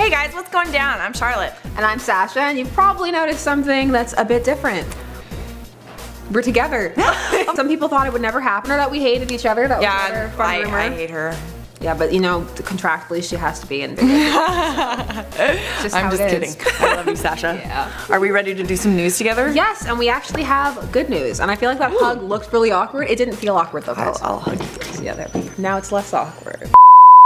Hey guys, what's going down? I'm Charlotte. And I'm Sasha, and you've probably noticed something that's a bit different. We're together. Some people thought it would never happen or that we hated each other. That was another fun rumor. I hate her. Yeah, but you know, contractually she has to be in. I'm just kidding. I love you, Sasha. Yeah. Are we ready to do some news together? Yes, and we actually have good news. And I feel like that hug looked really awkward. It didn't feel awkward though, guys. I'll hug you, please. Yeah, there we go. Now it's less awkward.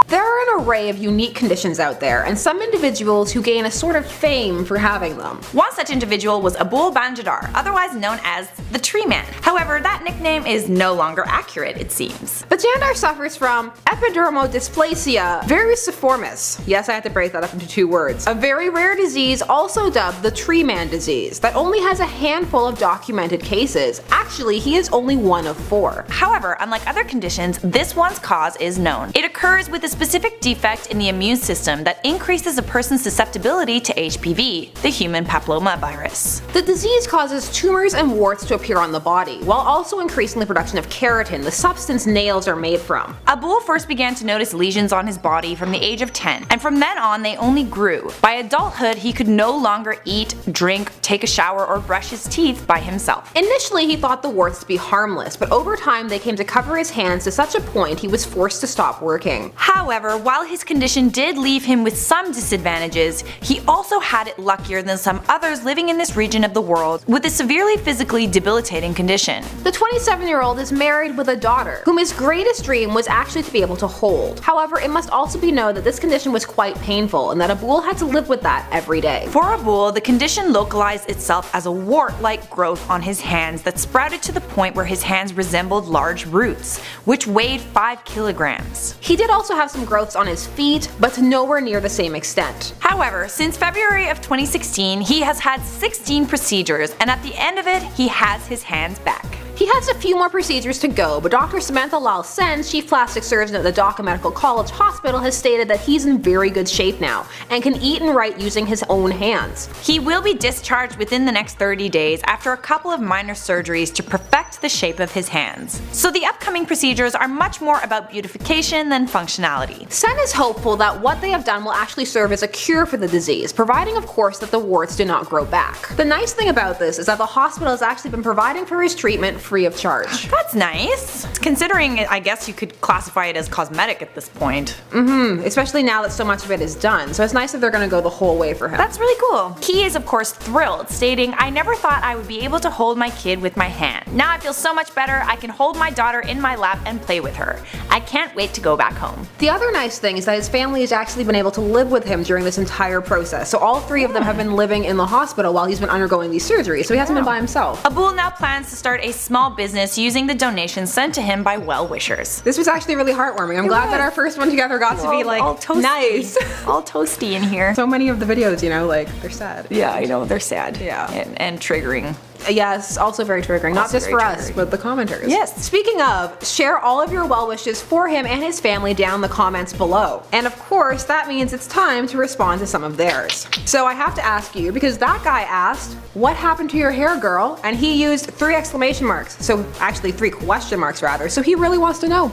There are an array of unique conditions out there, and some individuals who gain a sort of fame for having them. One such individual was Abul Bajandar, otherwise known as the Tree Man. However, that nickname is no longer accurate, it seems. Bajandar suffers from epidermal dysplasia verruciformis. Yes, I had to break that up into 2 words. A very rare disease also dubbed the Tree Man disease that only has a handful of documented cases. Actually, he is only one of 4. However, unlike other conditions, this one's cause is known. It occurs with a specific defect in the immune system that increases a person's susceptibility to HPV, the human papillomavirus. The disease causes tumors and warts to appear on the body, while also increasing the production of keratin, the substance nails are made from. Abul first began to notice lesions on his body from the age of 10, and from then on they only grew. By adulthood, he could no longer eat, drink, take a shower, or brush his teeth by himself. Initially, he thought the warts to be harmless, but over time they came to cover his hands to such a point he was forced to stop working. However, while his condition did leave him with some disadvantages, he also had it luckier than some others living in this region of the world with a severely physically debilitating condition. The 27-year-old is married with a daughter, whom his greatest dream was actually to be able to hold. However, it must also be known that this condition was quite painful and that Abul had to live with that every day. For Abul, the condition localized itself as a wart-like growth on his hands that sprouted to the point where his hands resembled large roots, which weighed 5 kilograms. He did also have some growths on his feet, but to nowhere near the same extent. However, since February of 2016, he has had 16 procedures, and at the end of it, he has his hands back. He has a few more procedures to go, but Dr. Samantha Lal Sen, Chief Plastic Surgeon at the Dhaka Medical College Hospital, has stated that he's in very good shape now, and can eat and write using his own hands. He will be discharged within the next 30 days after a couple of minor surgeries to perfect the shape of his hands. So the upcoming procedures are much more about beautification than functionality. Sen is hopeful that what they have done will actually serve as a cure for the disease, providing of course that the warts do not grow back. The nice thing about this is that the hospital has actually been providing for his treatment free of charge. That's nice. Considering, I guess you could classify it as cosmetic at this point. Especially now that so much of it is done, so it's nice that they're gonna go the whole way for him. That's really cool. He is of course thrilled, stating, "I never thought I would be able to hold my kid with my hand. Now I feel so much better. I can hold my daughter in my lap and play with her. I can't wait to go back home." The other nice thing is that his family has actually been able to live with him during this entire process, so all 3 of them have been living in the hospital while he's been undergoing these surgeries, so he hasn't been by himself. Abul now plans to start a small business using the donations sent to him by well-wishers. This was actually really heartwarming. I'm glad that our first one together got to be like all toasty. Nice. All toasty in here. So many of the videos, you know, like they're sad. Yeah, I know, they're sad. Yeah. And triggering. Yes, also very triggering. Not just for us, but the commenters. Yes. Speaking of, share all of your well wishes for him and his family down in the comments below. And of course, that means it's time to respond to some of theirs. So I have to ask you, because that guy asked, "What happened to your hair, girl?" And he used 3 exclamation marks. So actually 3 question marks rather. So he really wants to know.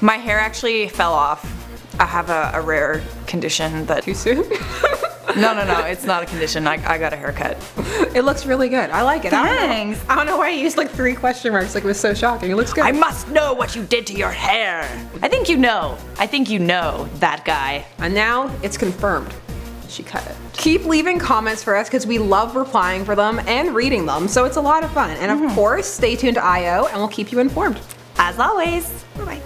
My hair actually fell off. I have a rare condition that... Too soon? No, it's not a condition. I got a haircut. It looks really good. I like it. Thanks. I don't know why you used like 3 question marks. Like it was so shocking. It looks good. I must know what you did to your hair. I think you know. I think you know that guy. And now it's confirmed. She cut it. Keep leaving comments for us because we love replying for them and reading them. So it's a lot of fun. And of course, stay tuned to IO and we'll keep you informed. As always. Bye-bye.